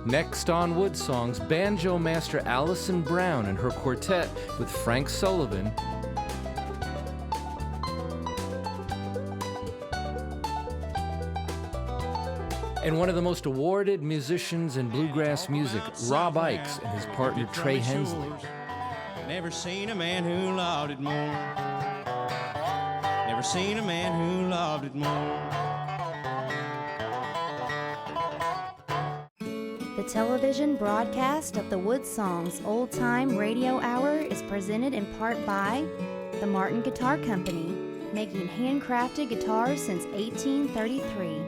Next on WoodSongs, banjo master Alison Brown and her quartet with Frank Solivan. And one of the most awarded musicians in bluegrass music, Rob Ickes and his partner Trey Hensley. Never seen a man who loved it more. Never seen a man who loved it more. The television broadcast of the WoodSongs Old Time Radio Hour is presented in part by the Martin Guitar Company, making handcrafted guitars since 1833.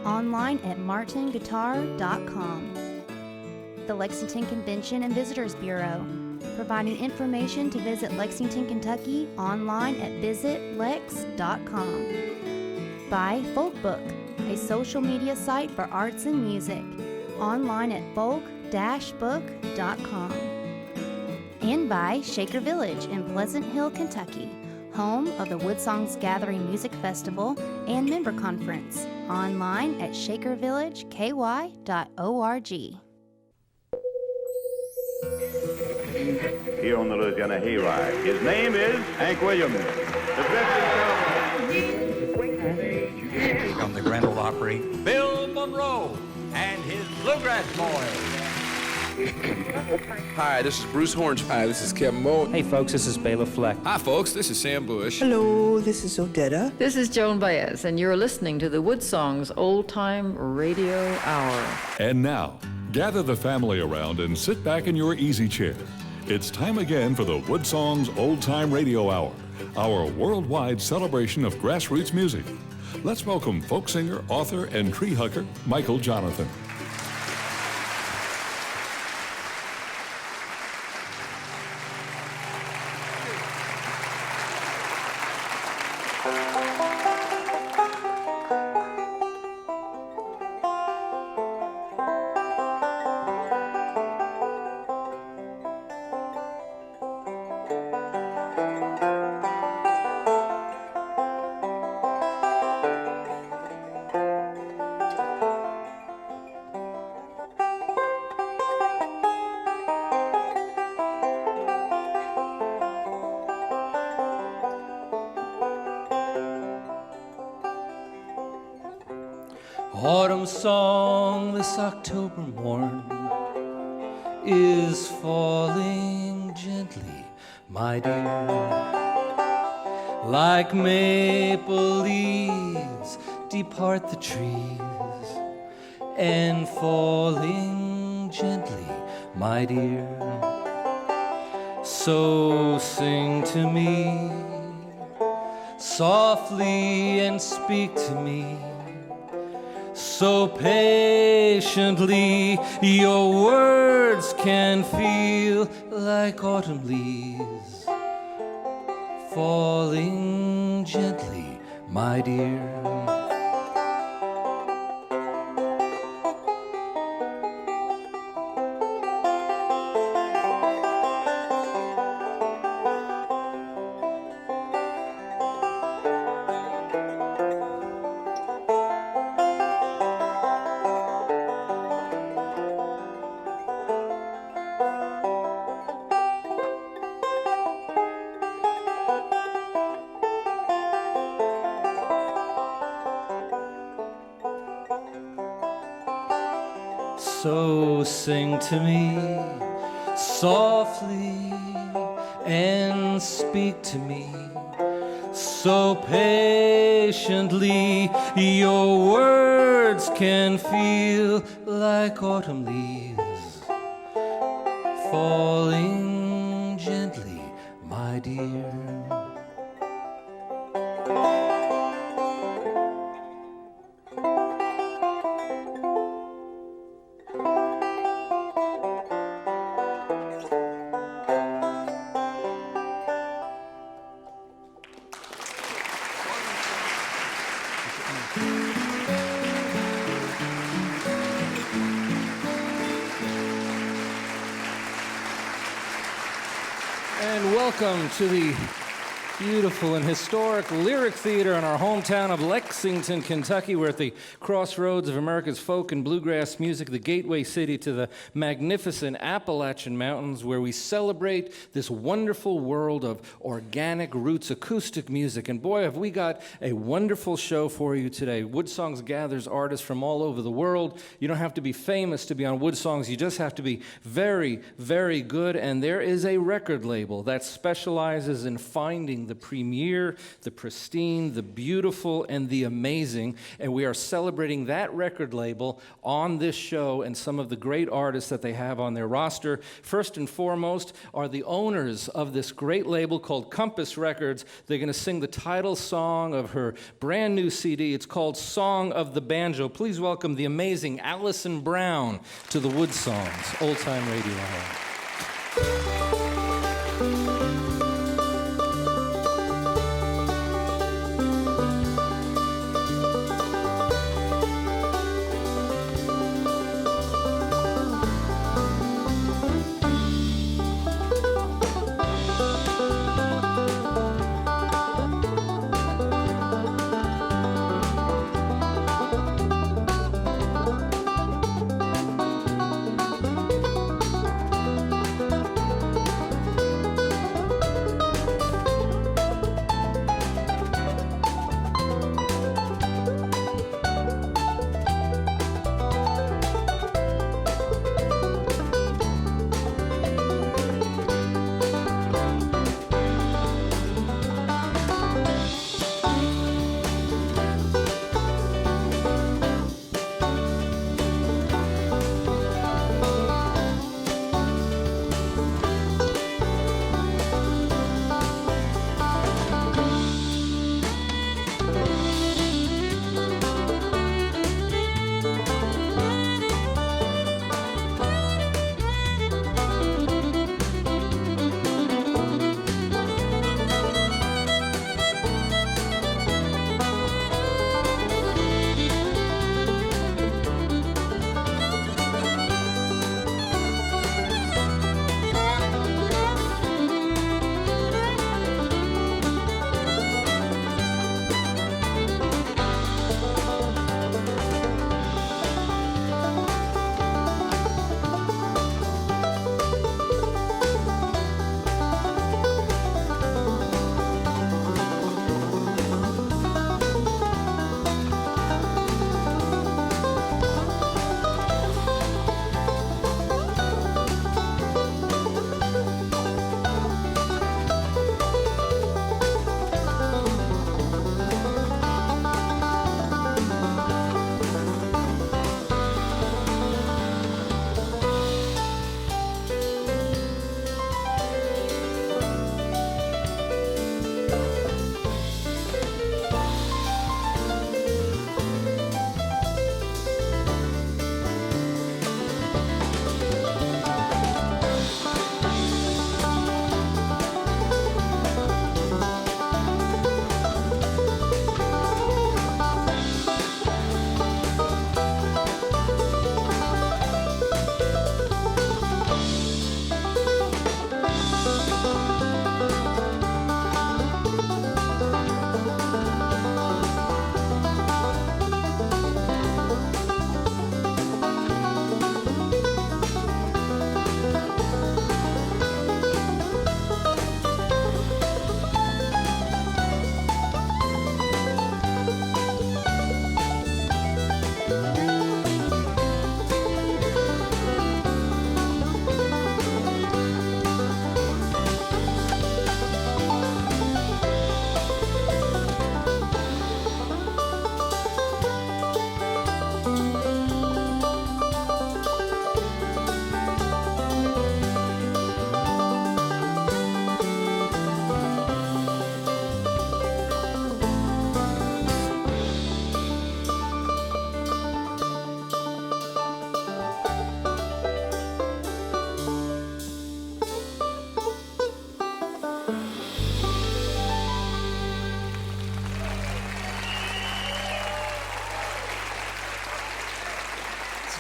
Online at martinguitar.com. The Lexington Convention and Visitors Bureau, providing information to visit Lexington, Kentucky online at visitlex.com. By Folkbook, a social media site for arts and music, online at folk-book.com. And by Shaker Village in Pleasant Hill, Kentucky, home of the WoodSongs Gathering Music Festival and Member Conference, online at shakervillageky.org. Here on the Louisiana Hayride, his name is Hank Williams. From the Grand Ole Opry, Bill Monroe and his Bluegrass Boys. Hi, this is Bruce Horns. Hi, this is Kevin Moe. Hey folks, this is Bela Fleck. Hi folks, this is Sam Bush. Hello, this is Odetta. This is Joan Baez, and you're listening to the WoodSongs Old Time Radio Hour. And now, gather the family around and sit back in your easy chair. It's time again for the WoodSongs Old Time Radio Hour, our worldwide celebration of grassroots music. Let's welcome folk singer, author, and tree hugger, Michael Jonathan. Autumn song this October morn is falling gently, my dear, like maple leaves depart the trees, and falling gently, my dear. So sing to me softly and speak to me so patiently, your words can feel like autumn leaves falling gently, my dear. So sing to me softly and speak to me so patiently, your words can feel like autumn leaves falling gently, my dear. And welcome to the Beautiful and historic Lyric Theater in our hometown of Lexington, Kentucky. We're at the crossroads of America's folk and bluegrass music, the gateway city to the magnificent Appalachian Mountains, where we celebrate this wonderful world of organic roots acoustic music. And boy, have we got a wonderful show for you today. WoodSongs gathers artists from all over the world. You don't have to be famous to be on WoodSongs. You just have to be very, very good. And there is a record label that specializes in finding the premier, the pristine, the beautiful, and the amazing. And we are celebrating that record label on this show and some of the great artists that they have on their roster. First and foremost are the owners of this great label called Compass Records. They're going to sing the title song of her brand new CD. It's called Song of the Banjo. Please welcome the amazing Alison Brown to the WoodSongs Old Time Radio Hour.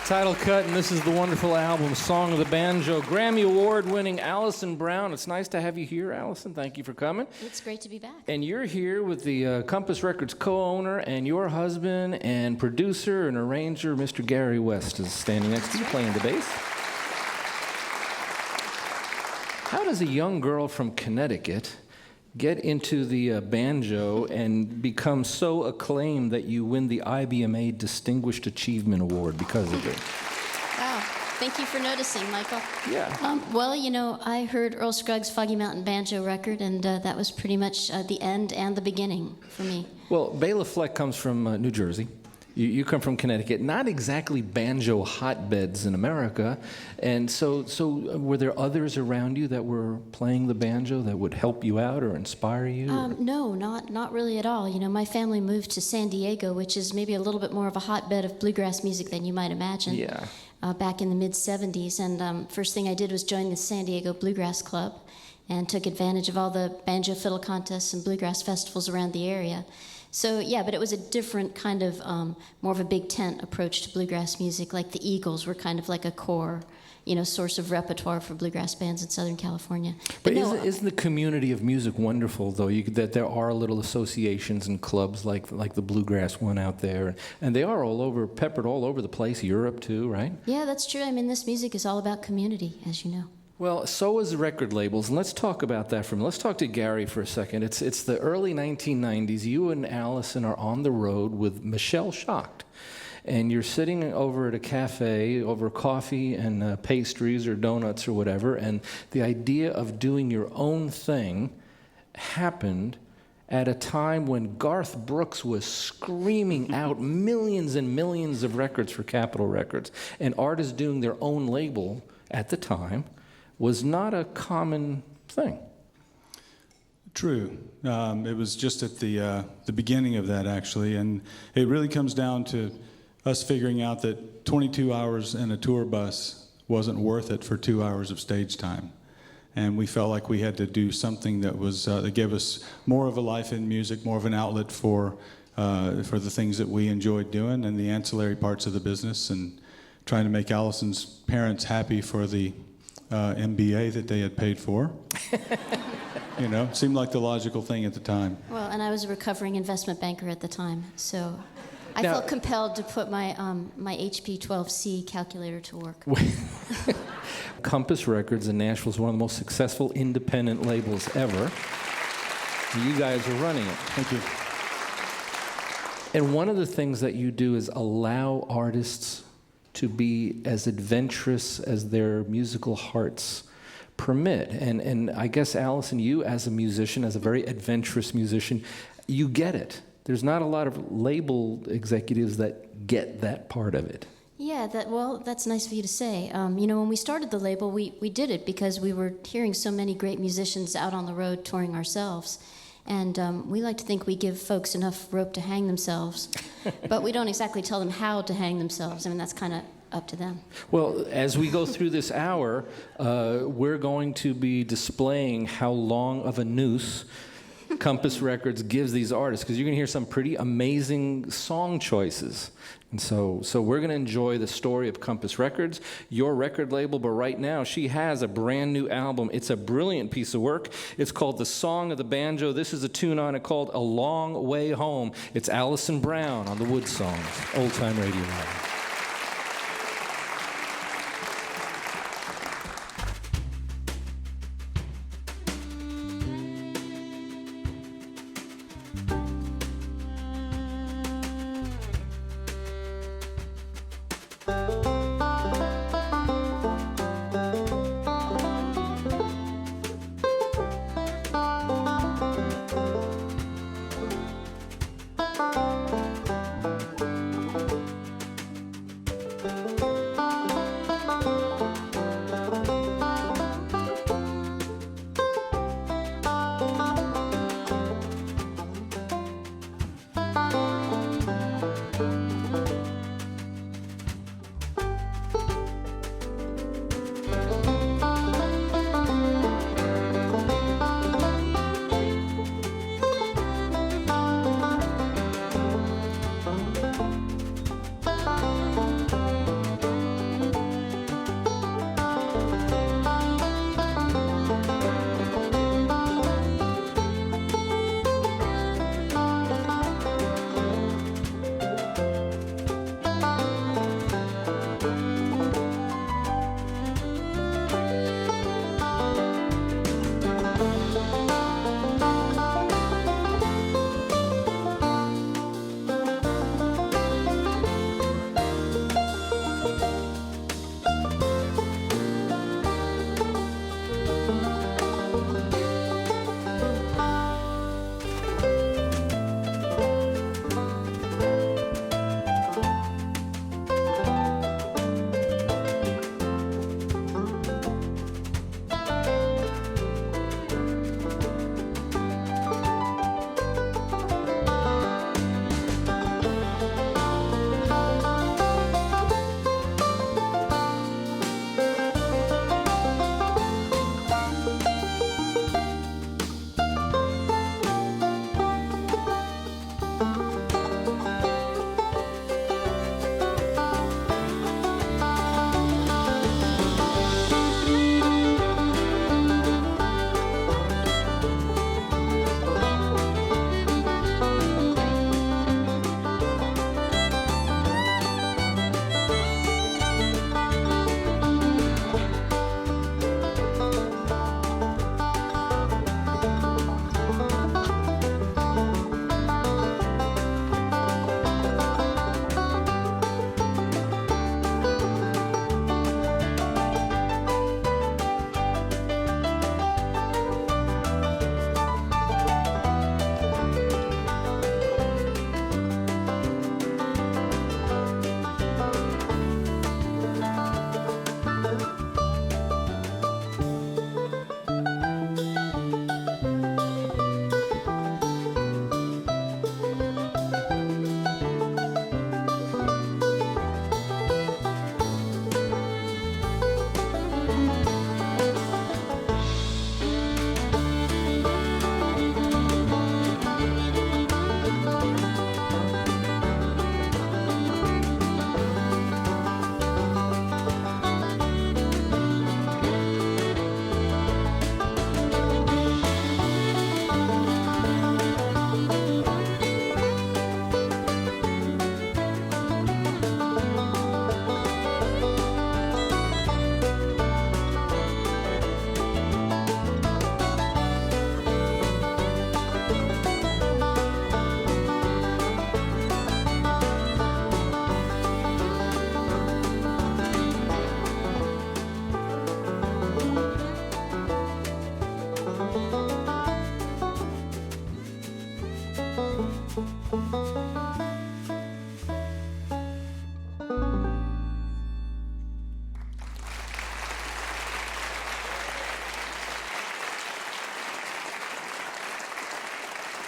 Title cut, and this is the wonderful album, Song of the Banjo. Grammy Award-winning Alison Brown. It's nice to have you here, Alison. Thank you for coming. It's great to be back. And you're here with the Compass Records co-owner and your husband and producer and arranger, Mr. Garry West, is standing next to you playing the bass. How does a young girl from Connecticut get into the banjo and become so acclaimed that you win the IBMA Distinguished Achievement Award because of it? Wow. Thank you for noticing, Michael. Yeah. Well, you know, I heard Earl Scruggs' Foggy Mountain Banjo record, and that was pretty much the end and the beginning for me. Well, Bela Fleck comes from New Jersey. You come from Connecticut, not exactly banjo hotbeds in America, and so were there others around you that were playing the banjo that would help you out or inspire you? No, not really at all. You know, my family moved to San Diego, which is maybe a little bit more of a hotbed of bluegrass music than you might imagine. Yeah. Back in the mid-'70s, and first thing I did was join the San Diego Bluegrass Club and took advantage of all the banjo fiddle contests and bluegrass festivals around the area. So, yeah, but it was a different kind of, more of a big tent approach to bluegrass music. Like the Eagles were kind of like a core, you know, source of repertoire for bluegrass bands in Southern California. But isn't the community of music wonderful, though, that there are little associations and clubs like the Bluegrass one out there, and they are all over, peppered all over the place, Europe too, right? Yeah, that's true. I mean, this music is all about community, as you know. Well, so is record labels, and let's talk about that for a minute. Let's talk to Garry for a second. It's the early 1990s. You and Alison are on the road with Michelle Schacht, and you're sitting over at a cafe over coffee and pastries or donuts or whatever, and the idea of doing your own thing happened at a time when Garth Brooks was screaming out millions and millions of records for Capitol Records, and artists doing their own label at the time was not a common thing. True. It was just at the beginning of that, actually, and it really comes down to us figuring out that 22 hours in a tour bus wasn't worth it for 2 hours of stage time, and we felt like we had to do something that was that gave us more of a life in music, more of an outlet for the things that we enjoyed doing and the ancillary parts of the business, and trying to make Alison's parents happy for the MBA that they had paid for. You know, seemed like the logical thing at the time. Well, and I was a recovering investment banker at the time, so I felt compelled to put my my HP 12C calculator to work. Compass Records in Nashville is one of the most successful independent labels ever. You guys are running it. Thank you. And one of the things that you do is allow artists to be as adventurous as their musical hearts permit. And I guess, Alison, you as a musician, as a very adventurous musician, you get it. There's not a lot of label executives that get that part of it. Yeah, that's nice of you to say. You know, when we started the label, we did it because we were hearing so many great musicians out on the road touring ourselves. And we like to think we give folks enough rope to hang themselves, but we don't exactly tell them how to hang themselves. I mean, that's kind of up to them. Well, as we go through this hour, we're going to be displaying how long of a noose Compass Records gives these artists, because you're going to hear some pretty amazing song choices. And so we're going to enjoy the story of Compass Records, your record label, but right now she has a brand new album. It's a brilliant piece of work. It's called The Song of the Banjo. This is a tune on it called A Long Way Home. It's Alison Brown on the WoodSongs, Old Time Radio Hour.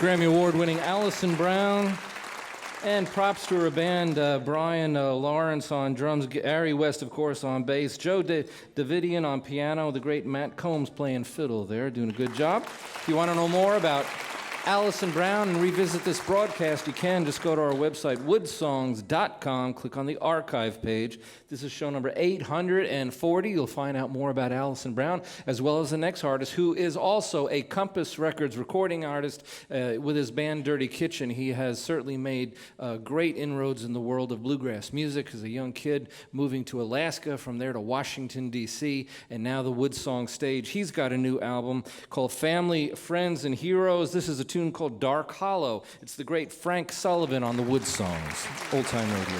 Grammy Award-winning Alison Brown. And props to her band, Brian Lawrence on drums, Garry West, of course, on bass, Joe Davidian on piano, the great Matt Combs playing fiddle there, doing a good job. If you want to know more about Alison Brown and revisit this broadcast, you can just go to our website, woodsongs.com, click on the archive page. This is show number 840. You'll find out more about Alison Brown, as well as the next artist, who is also a Compass Records recording artist with his band Dirty Kitchen. He has certainly made great inroads in the world of bluegrass music as a young kid, moving to Alaska, from there to Washington, D.C., and now the WoodSongs stage. He's got a new album called Family, Friends, and Heroes. This is a tune called Dark Hollow. It's the great Frank Solivan on the WoodSongs, Old Time Radio.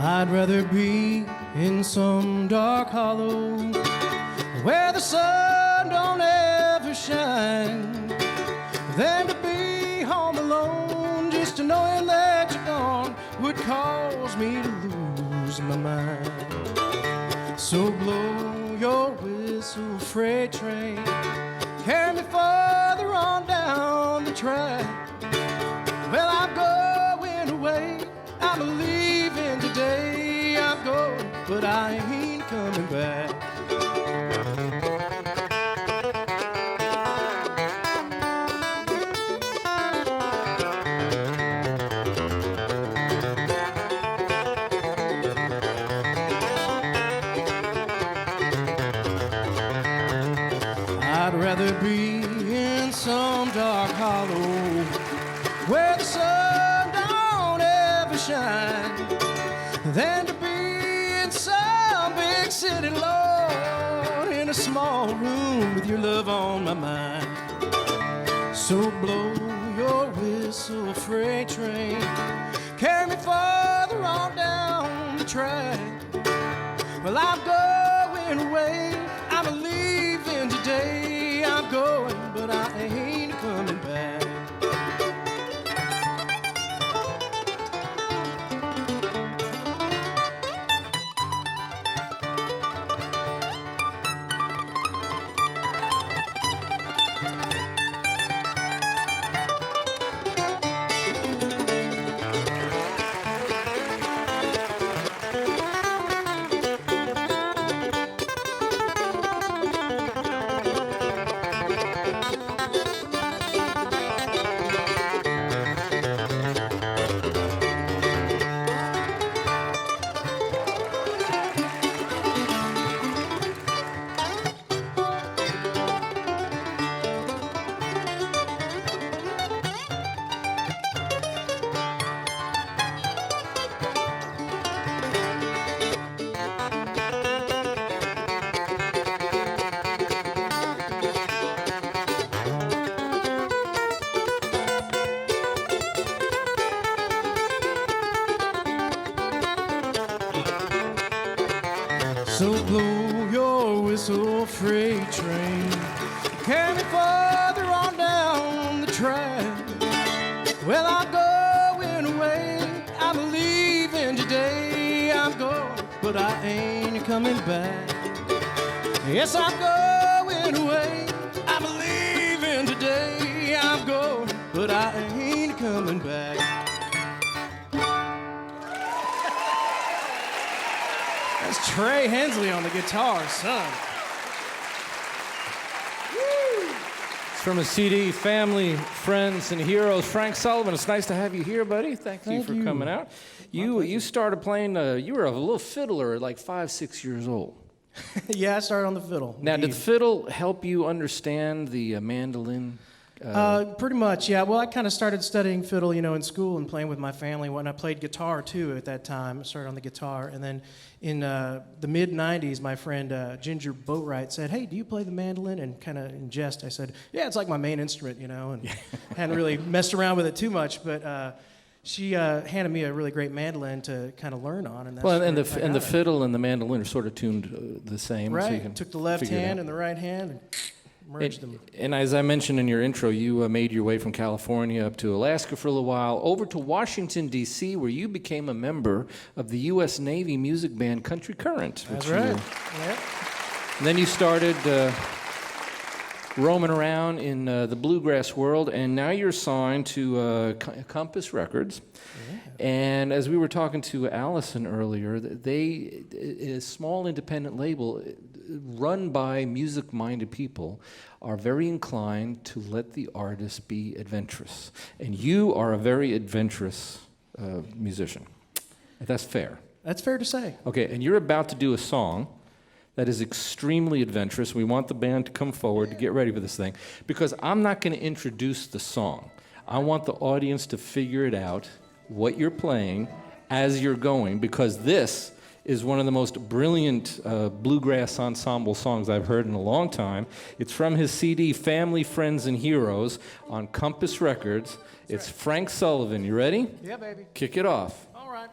I'd rather be in some dark hollow where the sun don't ever shine than to be home alone, just to knowing that you're gone would cause me to lose my mind. So blow your whistle, freight train, carry me farther on down the track. Well, I'm going away, I'm leaving today, I'm going, but I ain't coming back. I'd rather be in some dark hollow where the sun don't ever shine than to be in some big city, Lord, in a small room with your love on my mind. So blow your whistle, freight train, carry me farther on down the track. Well, I'm going away, I'm leaving today, I'm going, but I ain't coming back. So blow your whistle, freight train, carry me farther on down the track. Well, I'm going away, I'm leaving today, I'm going, but I ain't coming back. Yes, I'm going away, I'm leaving today, I'm going, but I ain't coming back. That's Trey Hensley on the guitar, son. It's from a CD, Family, Friends, and Heroes. Frank Solivan, it's nice to have you here, buddy. Thank you for coming out. You started playing, you were a little fiddler at like 5, 6 years old. Yeah, I started on the fiddle. Now, did the fiddle help you understand the mandolin? Pretty much, yeah. Well, I kind of started studying fiddle, in school and playing with my family. When I played guitar, too, at that time. I started on the guitar. And then in the mid-'90s, my friend Ginger Boatwright said, hey, do you play the mandolin? And kind of in jest, I said, yeah, it's like my main instrument, and hadn't really messed around with it too much. But she handed me a really great mandolin to kind of learn on, and that's well, and where the I and the got it. fiddle and the mandolin are sort of tuned the same. Right. So you can Took the left figure it hand out. and the right hand and merged them. And as I mentioned in your intro, you made your way from California up to Alaska for a little while, over to Washington, D.C., where you became a member of the U.S. Navy music band Country Current. That's which right. you- Yeah. And then you started roaming around in the bluegrass world, and now you're signed to Compass Records. Yeah. And as we were talking to Alison earlier, they, a small independent label run by music-minded people, are very inclined to let the artist be adventurous. And you are a very adventurous musician. That's fair. That's fair to say. Okay, and you're about to do a song that is extremely adventurous. We want the band to come forward to get ready for this thing, because I'm not going to introduce the song. I want the audience to figure it out, what you're playing, as you're going, because this is one of the most brilliant bluegrass ensemble songs I've heard in a long time. It's from his CD, Family, Friends, and Heroes, on Compass Records. It's Frank Solivan. You ready? Yeah, baby. Kick it off. All right.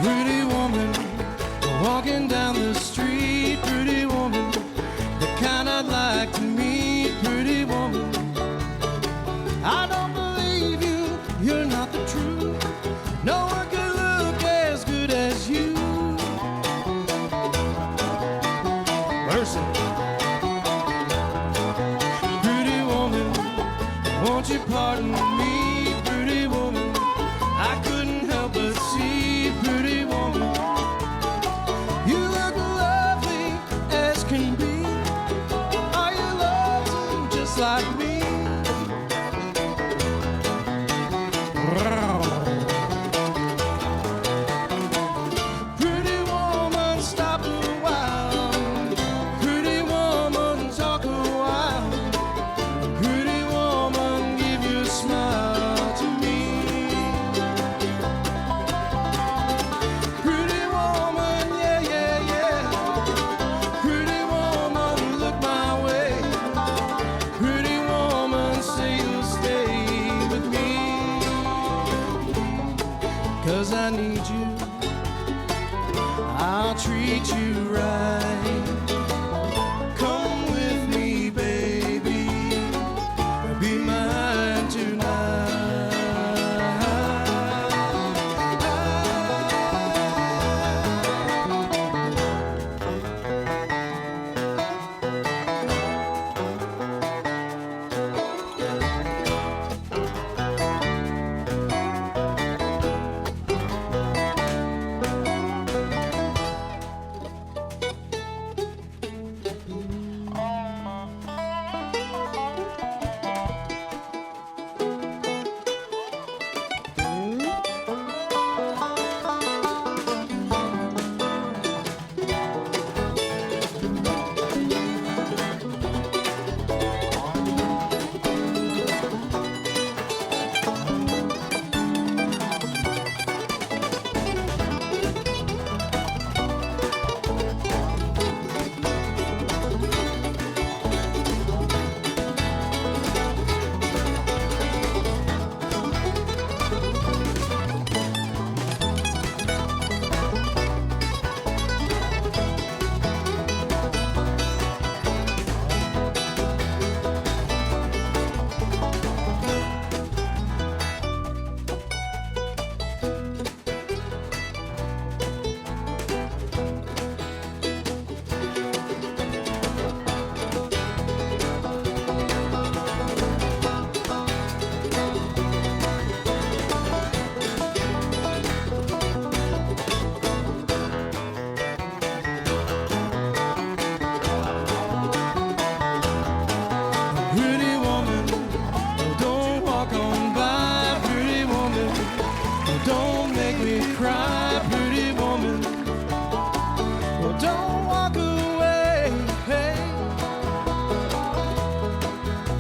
Pretty woman walking down the street, pretty woman, the kind I'd like to meet, pretty woman. I don't believe you, you're not the truth. No one could look as good as you. Mercy. Pretty woman, won't you pardon me, pretty woman? I couldn't help but see, pretty woman. You look lovely as can be. Are you lonesome just like me? Pretty woman, stop a while. Pretty woman, talk a while. Pretty woman, give your smile to me. Pretty woman, yeah, yeah, yeah. Pretty woman, look my way. Pretty woman, say you'll stay with me. 'Cause I need you, I'll treat you right. Come with me, baby, be mine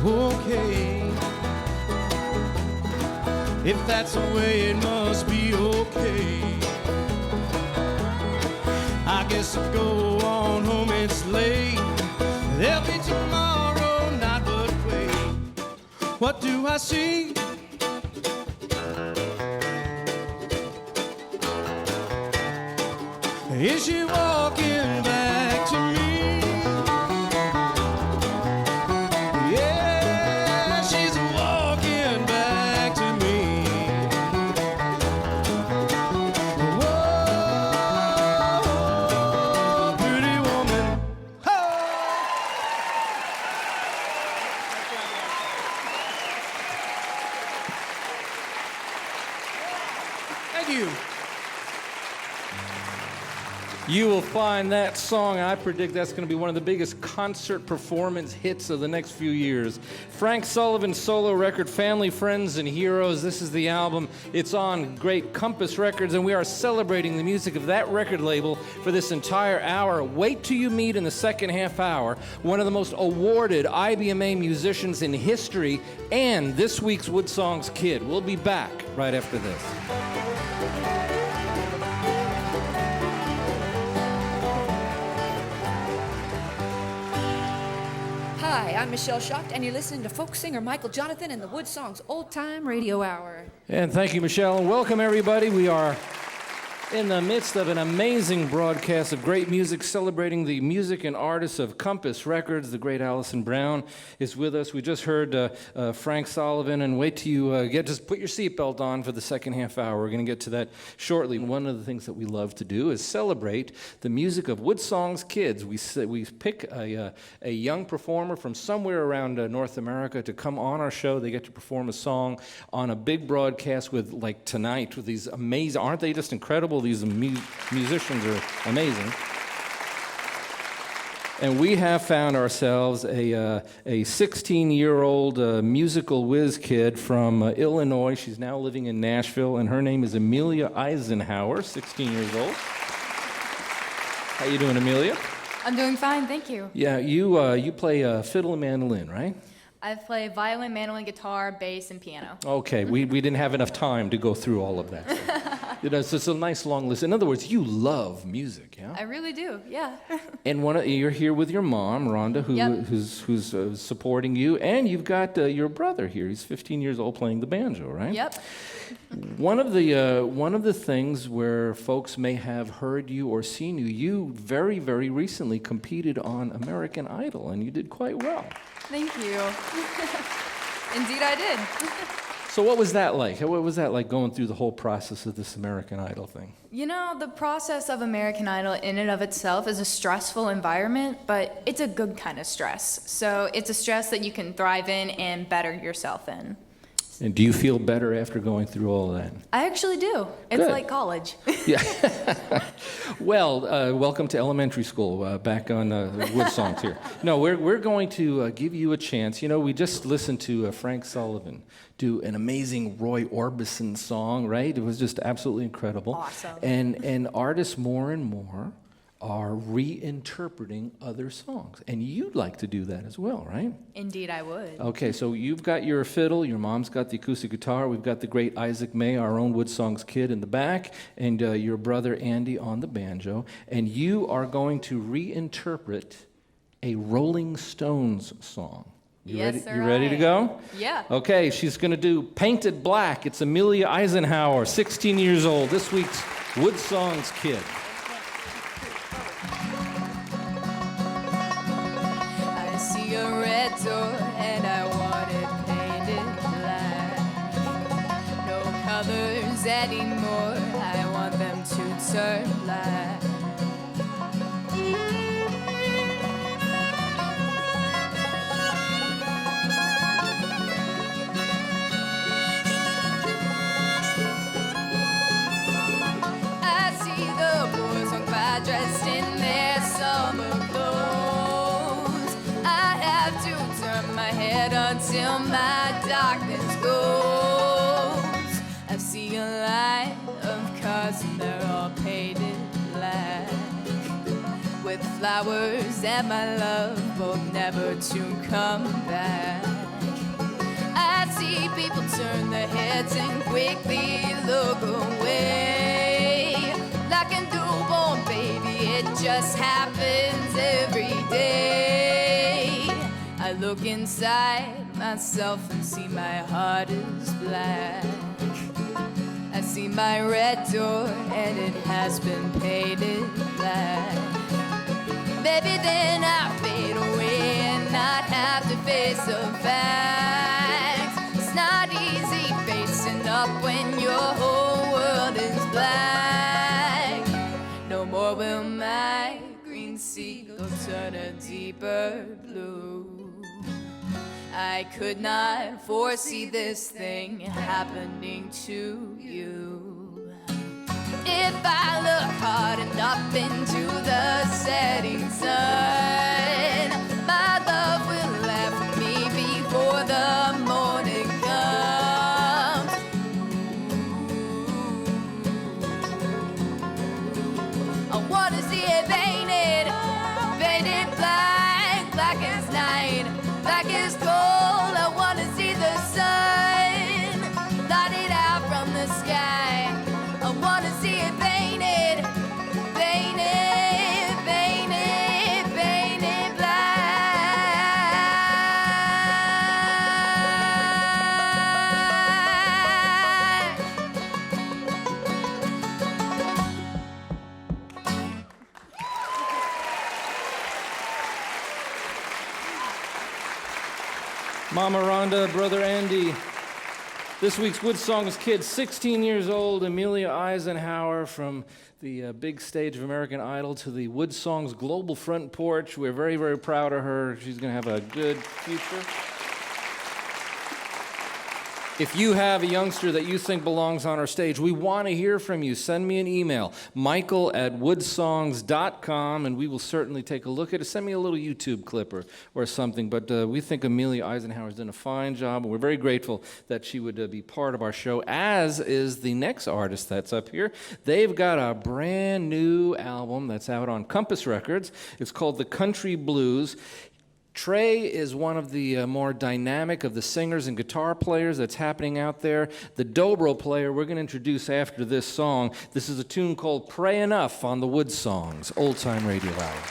okay. If that's the way, it must be okay. let's go on home, it's late. There'll be tomorrow night, but wait, what do I see? Is she walking back to me? Yeah, she's walking back to me. Whoa, pretty woman. Thank you. You will find that song, I predict that's going to be one of the biggest concert performance hits of the next few years. Frank Solivan's solo record, Family, Friends, and Heroes. This is the album. It's on great Compass Records, and we are celebrating the music of that record label for this entire hour. Wait till you meet in the second half hour one of the most awarded IBMA musicians in history and this week's WoodSongs kid. We'll be back right after this. Hi, I'm Michelle Schacht, and you're listening to folk singer Michael Jonathan in the WoodSongs Old Time Radio Hour. And thank you, Michelle, and welcome everybody. We are in the midst of an amazing broadcast of great music, celebrating the music and artists of Compass Records. The great Alison Brown is with us. We just heard Frank Solivan, and wait till you just put your seatbelt on for the second half hour. We're going to get to that shortly. One of the things that we love to do is celebrate the music of WoodSongs kids. We pick a young performer from somewhere around North America to come on our show. They get to perform a song on a big broadcast with, like tonight, with these amazing, aren't they just incredible? These musicians are amazing. And we have found ourselves a 16-year-old musical whiz kid from Illinois. She's now living in Nashville, and her name is Amelia Eisenhower, 16 years old. How you doing, Amelia? I'm doing fine, thank you. Yeah, you play fiddle and mandolin, right? I play violin, mandolin, guitar, bass, and piano. Okay, we didn't have enough time to go through all of that. So it's a nice long list. In other words, you love music, yeah? I really do, yeah. And you're here with your mom, Rhonda, who's supporting you, and you've got your brother here. He's 15 years old playing the banjo, right? Yep. One of the things where folks may have heard you or seen you, you very, very recently competed on American Idol, and you did quite well. Thank you. Indeed, I did. So what was that like? What was that like going through the whole process of this American Idol thing? You know, the process of American Idol in and of itself is a stressful environment, but it's a good kind of stress. So it's a stress that you can thrive in and better yourself in. And do you feel better after going through all of that? I actually do. It's Good. like college. Yeah. Well, welcome to elementary school, back on WoodSongs here. No, we're going to give you a chance. You know, we just listened to Frank Solivan do an amazing Roy Orbison song, right? It was just absolutely incredible. Awesome. And artists more and more are reinterpreting other songs. And you'd like to do that as well, right? Indeed, I would. Okay, so you've got your fiddle, your mom's got the acoustic guitar, we've got the great Isaac May, our own WoodSongs kid, in the back, and your brother Andy on the banjo, and you are going to reinterpret a Rolling Stones song. Yes, You ready to go? Yeah. Okay, she's going to do Painted Black. It's Amelia Eisenhower, 16 years old, this week's WoodSongs kid. Door and I want it painted black. No colors anymore, I want them to turn black. I see the boys on fire dressed in their summer clothes. I have to turn my head until my darkness goes. I see a line of cars and they're all painted black, with flowers and my love both never to come back. I see people turn their heads and quickly look away, like a newborn baby, it just happens every day. I look inside myself and see my heart is black. I see my red door and it has been painted black. Maybe then I'll fade away and not have to face the facts. It's not easy facing up when your whole world is black. No more will my green seagull turn a deeper blue. I could not foresee this thing happening to you. If I look hard enough into the setting sun, my love will laugh at me before the morning comes. I wanna see it painted, painted black, black as night, black as gold. I wanna see the sun lighted out from the sky. I wanna see it painted, painted, painted, painted black. Mama Rhonda, Brother Andy. This week's WoodSongs kid, 16 years old, Amelia Eisenhower, from the big stage of American Idol to the WoodSongs global front porch. We're very, very proud of her. She's going to have a good future. If you have a youngster that you think belongs on our stage, we want to hear from you. Send me an email, michael@woodsongs.com, and we will certainly take a look at it. Send me a little YouTube clip or something. But we think Amelia Eisenhower's done a fine job, and we're very grateful that she would be part of our show, as is the next artist that's up here. They've got a brand new album that's out on Compass Records. It's called The Country Blues. Trey is one of the more dynamic of the singers and guitar players that's happening out there. The dobro player we're going to introduce after this song. This is a tune called Pray Enough on the WoodSongs Old Time Radio Hour.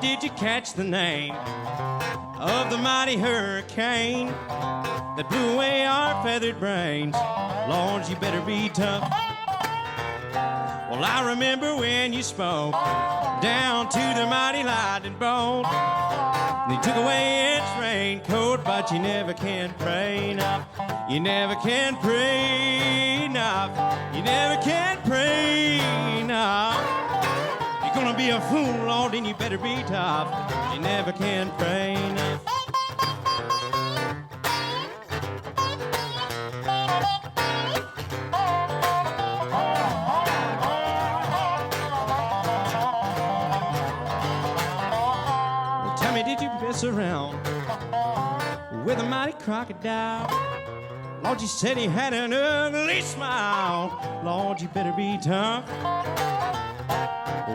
Did you catch the name of the mighty hurricane that blew away our feathered brains? Lord, you better be tough. Well, I remember when you spoke down to the mighty lightning bolt. They took away its raincoat, but you never can pray enough. You never can pray enough. You never can pray enough. Gonna be a fool, Lord, and you better be tough. You never can pray enough. Well, tell me, did you mess around with a mighty crocodile? Lord, you said he had an ugly smile. Lord, you better be tough.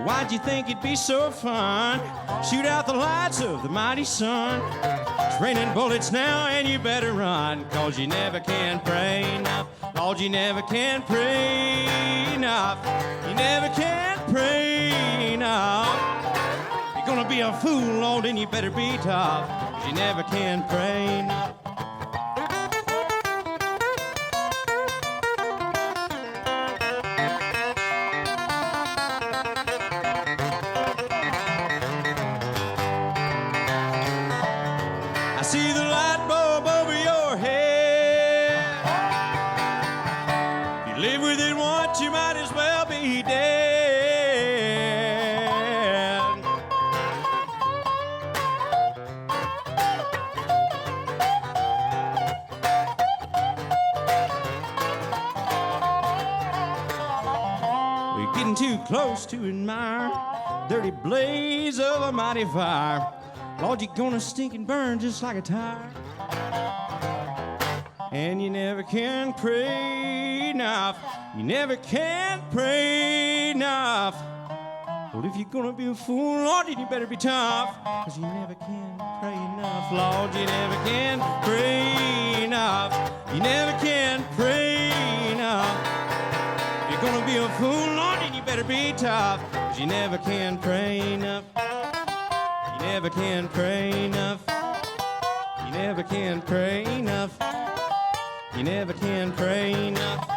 Why'd you think it'd be so fun? Shoot out the lights of the mighty sun. It's raining bullets now and you better run, 'cause you never can pray enough. Lord, you never can pray enough. You never can pray enough. You're gonna be a fool, Lord, and you better be tough, 'cause you never can pray enough. See the light bulb over your head. If you live with it once, you might as well be dead. We're getting too close to admire the dirty blaze of a mighty fire. Lord, you're gonna stink and burn just like a tire. and you never can pray enough. You never can pray enough. Well, if you're gonna be a fool, Lord, then you better be tough, 'cause you never can pray enough. Lord, you never can pray enough. You never can pray enough. If you're gonna be a fool, Lord, then you better be tough, 'cause you never can pray enough. You never can pray enough. You never can pray enough. You never can pray enough.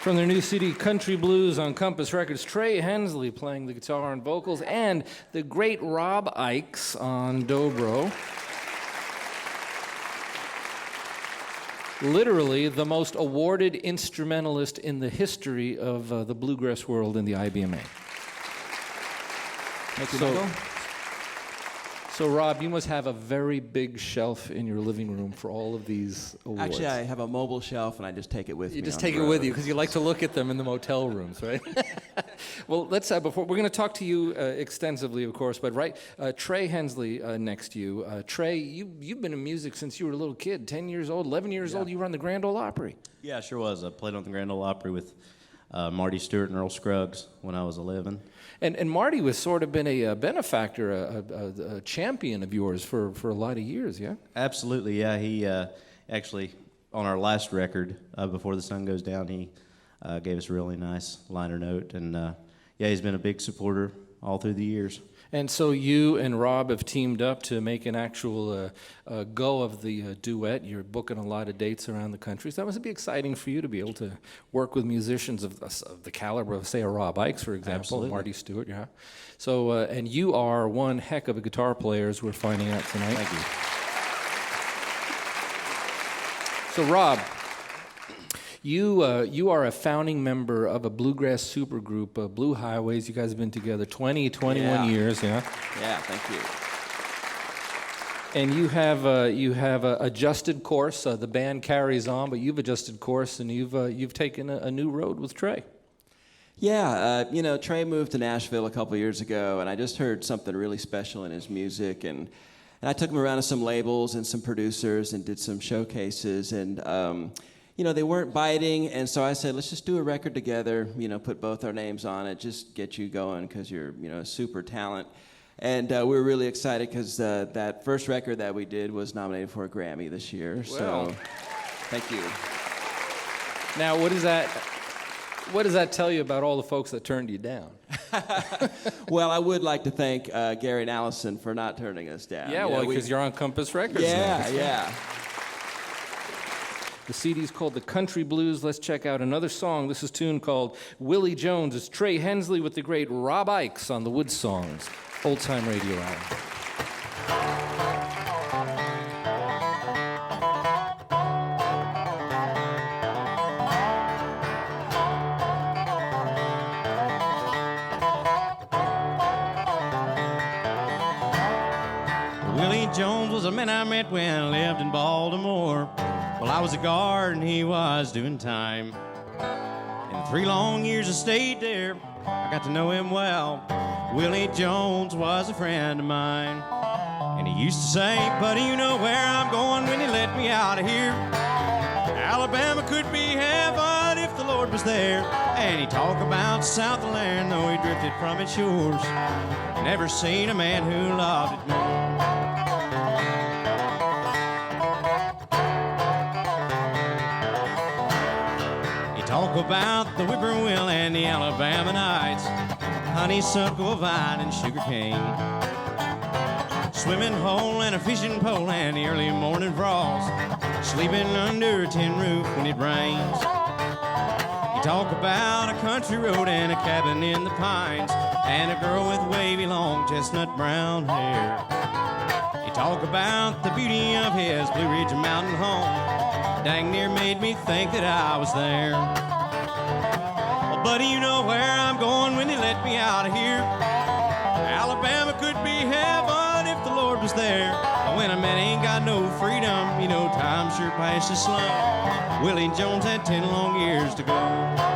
From their new CD, Country Blues, on Compass Records, Trey Hensley playing the guitar and vocals, and the great Rob Ickes on dobro. Literally the most awarded instrumentalist in the history of the bluegrass world in the IBMA. Thank you, Michael. So, Rob, you must have a very big shelf in your living room for all of these awards. Actually, I have a mobile shelf, and I just take it with me. You just take it with you because you like to look at them in the motel rooms, right? Well, let's before we're going to talk to you extensively, of course, but Trey Hensley next to you. Trey, you've been in music since you were a little kid, 10 years old, 11 years old. You were on the Grand Ole Opry. Yeah, I sure was. I played on the Grand Ole Opry with Marty Stewart and Earl Scruggs when I was 11. And Marty was sort of been a benefactor, a champion of yours for a lot of years, yeah? Absolutely, yeah. He actually, on our last record, Before the Sun Goes Down, he gave us a really nice liner note. And yeah, he's been a big supporter all through the years. And so you and Rob have teamed up to make an actual go of the duet. You're booking a lot of dates around the country. So that must be exciting for you to be able to work with musicians of the caliber of, say, a Rob Ickes, for example, Absolutely. Marty Stewart, yeah. So, and you are one heck of a guitar player, as we're finding out tonight. Thank So, you. Rob, you are a founding member of a bluegrass supergroup, Blue Highways. You guys have been together 21 years, yeah? Yeah, thank you. And you have adjusted course. The band carries on, but you've adjusted course, and you've taken a new road with Trey. Yeah, Trey moved to Nashville a couple years ago, and I just heard something really special in his music, and I took him around to some labels and some producers and did some showcases, and they weren't biting, and so I said, let's just do a record together, put both our names on it, just get you going, because you're, a super talent. And we were really excited because that first record that we did was nominated for a Grammy this year, so thank you. Now, what does that tell you about all the folks that turned you down? Well, I would like to thank Garry and Alison for not turning us down. Yeah, because you're on Compass Records now. now. Yeah. The CD's called The Country Blues. Let's check out another song. This is a tune called Willie Jones. It's Trey Hensley with the great Rob Ickes on the WoodSongs Old Time Radio Hour. Willie Jones was a man I met when I lived in Baltimore. Well, I was a guard and he was doing time. In 3 long years I stayed there, I got to know him well. Willie Jones was a friend of mine. And he used to say, buddy, you know where I'm going when you let me out of here. Alabama could be heaven if the Lord was there. And he talked about Southland, though he drifted from its shores. Never seen a man who loved it more. Talk about the whippoorwill and the Alabama nights, honeysuckle vine and sugar cane, swimming hole and a fishing pole and the early morning frost, sleeping under a tin roof when it rains. You talk about a country road and a cabin in the pines, and a girl with wavy long chestnut brown hair. You talk about the beauty of his Blue Ridge Mountain home. Dang near made me think that I was there. Well, buddy, you know where I'm going when they let me out of here. Alabama could be heaven if the Lord was there. But when a man ain't got no freedom, you know time sure passes slow. Willie Jones had 10 long years to go.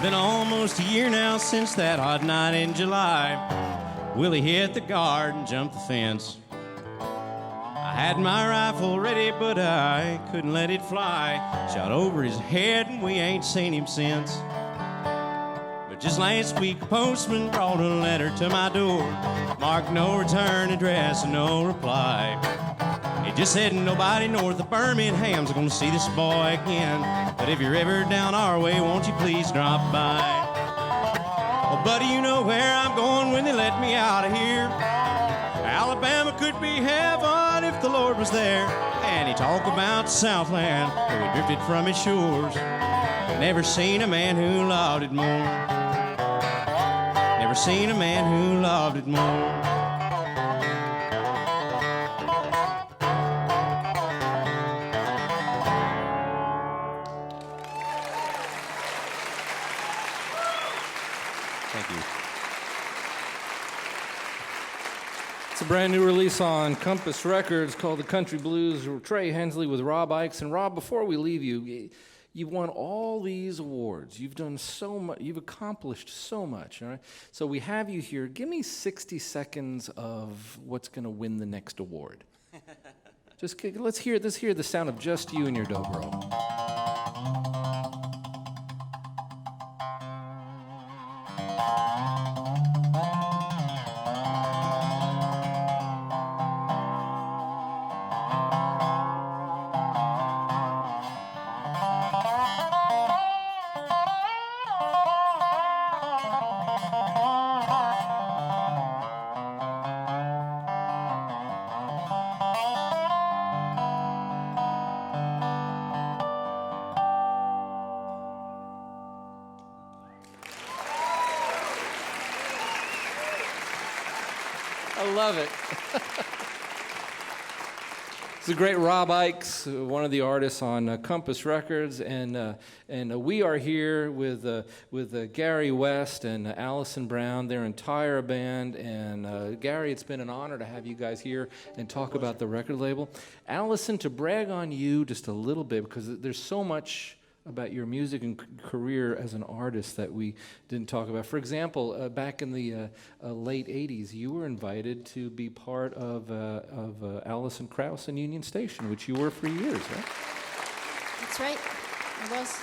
Been almost a year now since that hot night in July. Willie hit the guard and jumped the fence. I had my rifle ready, but I couldn't let it fly. Shot over his head and we ain't seen him since. But just last week a postman brought a letter to my door, marked no return address and no reply. It just said nobody north of Birmingham's gonna see this boy again. But if you're ever down our way, won't you please drop by? Oh, buddy, you know where I'm going when they let me out of here. Alabama could be heaven if the Lord was there. And he talked about Southland, where we drifted from its shores. Never seen a man who loved it more. Never seen a man who loved it more. It's a brand new release on Compass Records called The Country Blues, Trey Hensley with Rob Ickes. And Rob, before we leave you, you've won all these awards. You've done so much. You've accomplished so much. All right? So we have you here. Give me 60 seconds of what's going to win the next award. Let's hear the sound of just you and your dobro. I love it. It's the great Rob Ickes, one of the artists on Compass Records, and we are here with Garry West and Alison Brown, their entire band. And Garry, it's been an honor to have you guys here and talk about the record label. Alison, to brag on you just a little bit, because there's so much about your music and career as an artist that we didn't talk about. For example, back in the late 80s, you were invited to be part of Alison Krauss and Union Station, which you were for years, right? That's right, I was.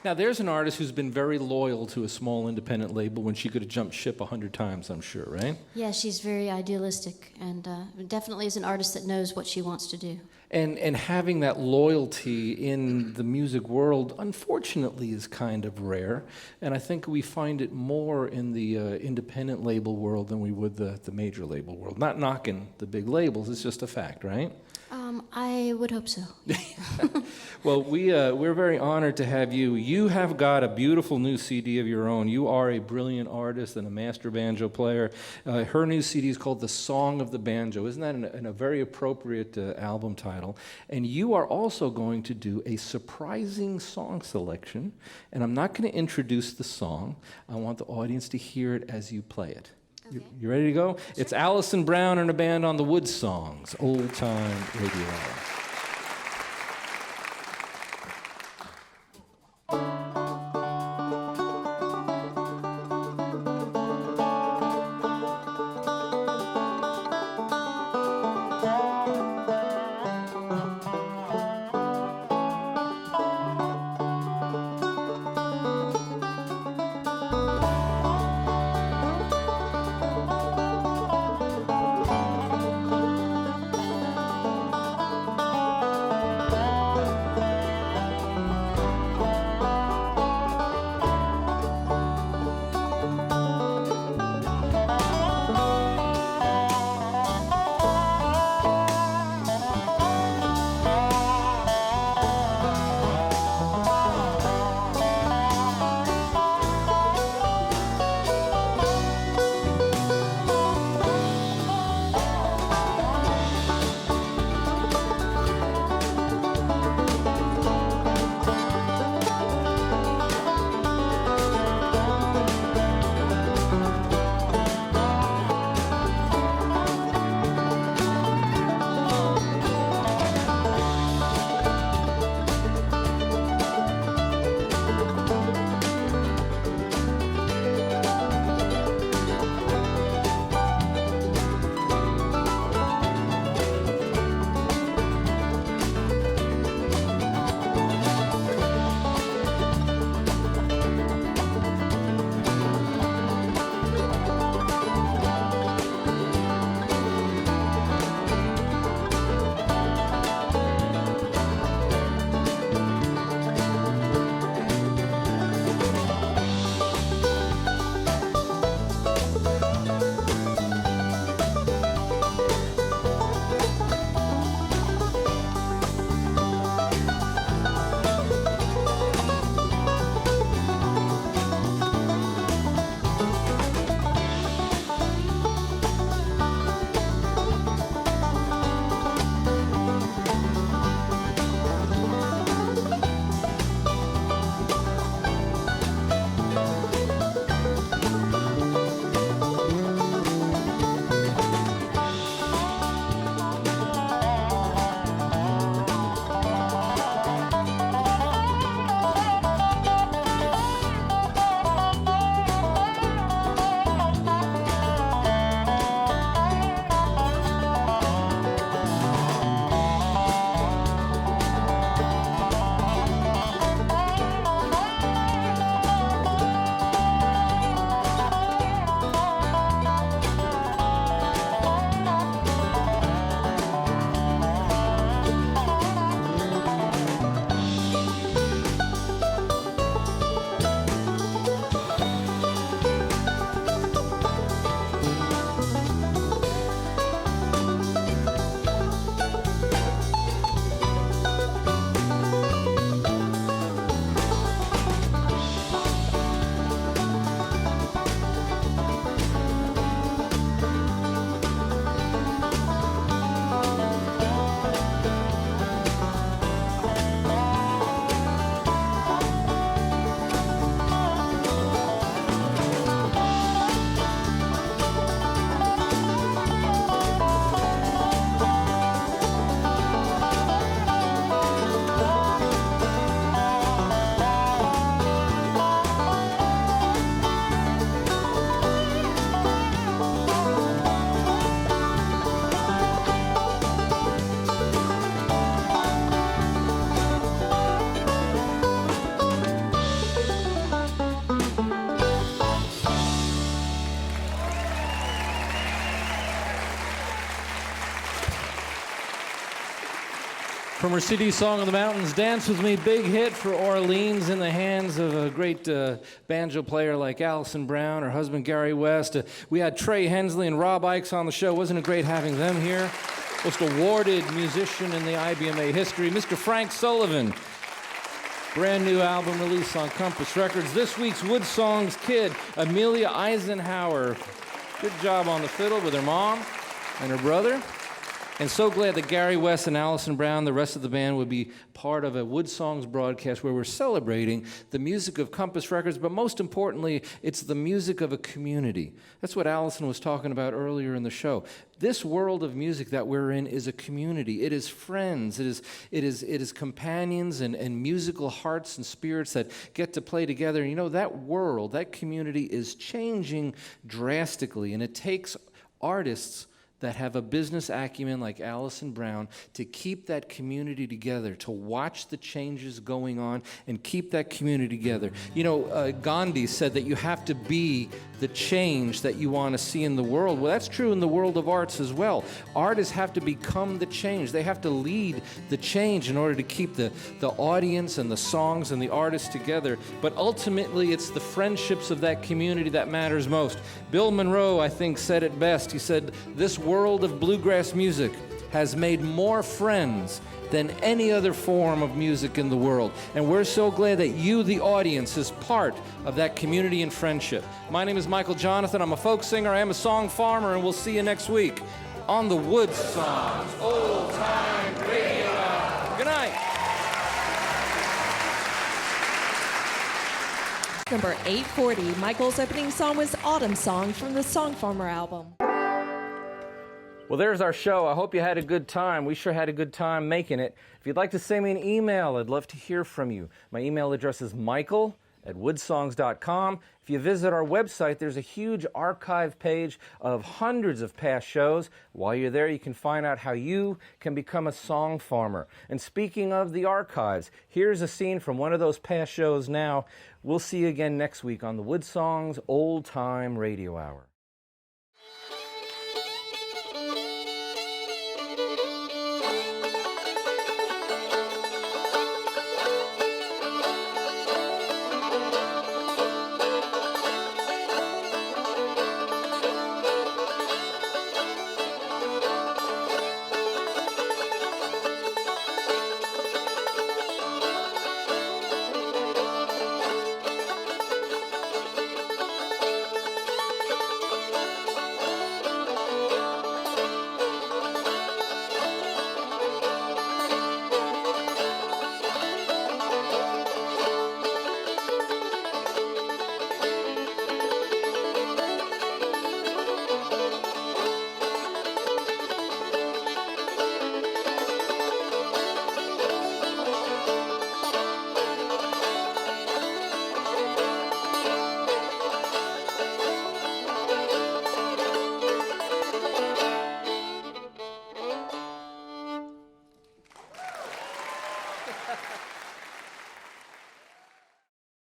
Now, there's an artist who's been very loyal to a small independent label when she could have jumped ship 100 times, I'm sure, right? Yeah, she's very idealistic and definitely is an artist that knows what she wants to do. And having that loyalty in the music world, unfortunately, is kind of rare. And I think we find it more in the independent label world than we would the major label world. Not knocking the big labels, it's just a fact, right? I would hope so. Well, we're very honored to have you. You have got a beautiful new CD of your own. You are a brilliant artist and a master banjo player. Her new CD is called The Song of the Banjo. Isn't that a very appropriate album title? And you are also going to do a surprising song selection. And I'm not going to introduce the song. I want the audience to hear it as you play it. Okay. You ready to go? Sure. It's Alison Brown and a band on the WoodSongs, Old Time Radio Hour. From her CD Song of the Mountains, Dance With Me, big hit for Orleans in the hands of a great banjo player like Alison Brown, her husband Garry West. We had Trey Hensley and Rob Ickes on the show. Wasn't it great having them here? Most awarded musician in the IBMA history, Mr. Frank Solivan. Brand new album release on Compass Records. This week's WoodSongs kid, Amelia Eisenhower. Good job on the fiddle with her mom and her brother. And so glad that Garry West and Alison Brown, the rest of the band, would be part of a WoodSongs broadcast where we're celebrating the music of Compass Records, but most importantly, it's the music of a community. That's what Alison was talking about earlier in the show. This world of music that we're in is a community. It is friends. It is companions and musical hearts and spirits that get to play together. And you know, that world, that community is changing drastically, and it takes artists that have a business acumen like Alison Brown to keep that community together, to watch the changes going on and keep that community together. You know, Gandhi said that you have to be the change that you want to see in the world. Well, that's true in the world of arts as well. Artists have to become the change. They have to lead the change in order to keep the audience and the songs and the artists together. But ultimately, it's the friendships of that community that matters most. Bill Monroe, I think, said it best. He said, "This world of bluegrass music has made more friends than any other form of music in the world." And we're so glad that you, the audience, is part of that community and friendship. My name is Michael Jonathan. I'm a folk singer. I am a song farmer, and we'll see you next week on the WoodSongs Old Time Radio Hour. Good night. Number 840, Michael's opening song was Autumn Song from the Song Farmer album. Well, there's our show. I hope you had a good time. We sure had a good time making it. If you'd like to send me an email, I'd love to hear from you. My email address is michael@woodsongs.com. If you visit our website, there's a huge archive page of hundreds of past shows. While you're there, you can find out how you can become a song farmer. And speaking of the archives, here's a scene from one of those past shows now. We'll see you again next week on the WoodSongs Old Time Radio Hour.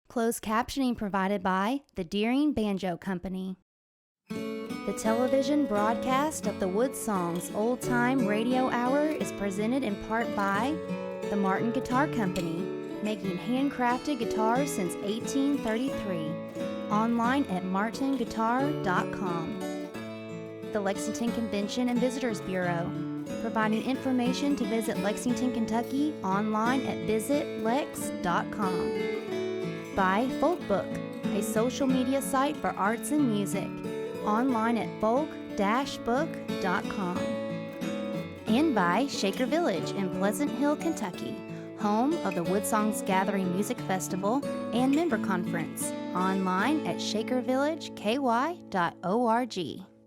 Closed captioning provided by the Deering Banjo Company. The television broadcast of the WoodSongs Old Time Radio Hour is presented in part by the Martin Guitar Company, making handcrafted guitars since 1833. Online at martinguitar.com. The Lexington Convention and Visitors Bureau, providing information to visit Lexington, Kentucky online at visitlex.com. By Folkbook, a social media site for arts and music, online at folk-book.com. And by Shaker Village in Pleasant Hill, Kentucky, home of the WoodSongs Gathering Music Festival and Member Conference, online at shakervillageky.org.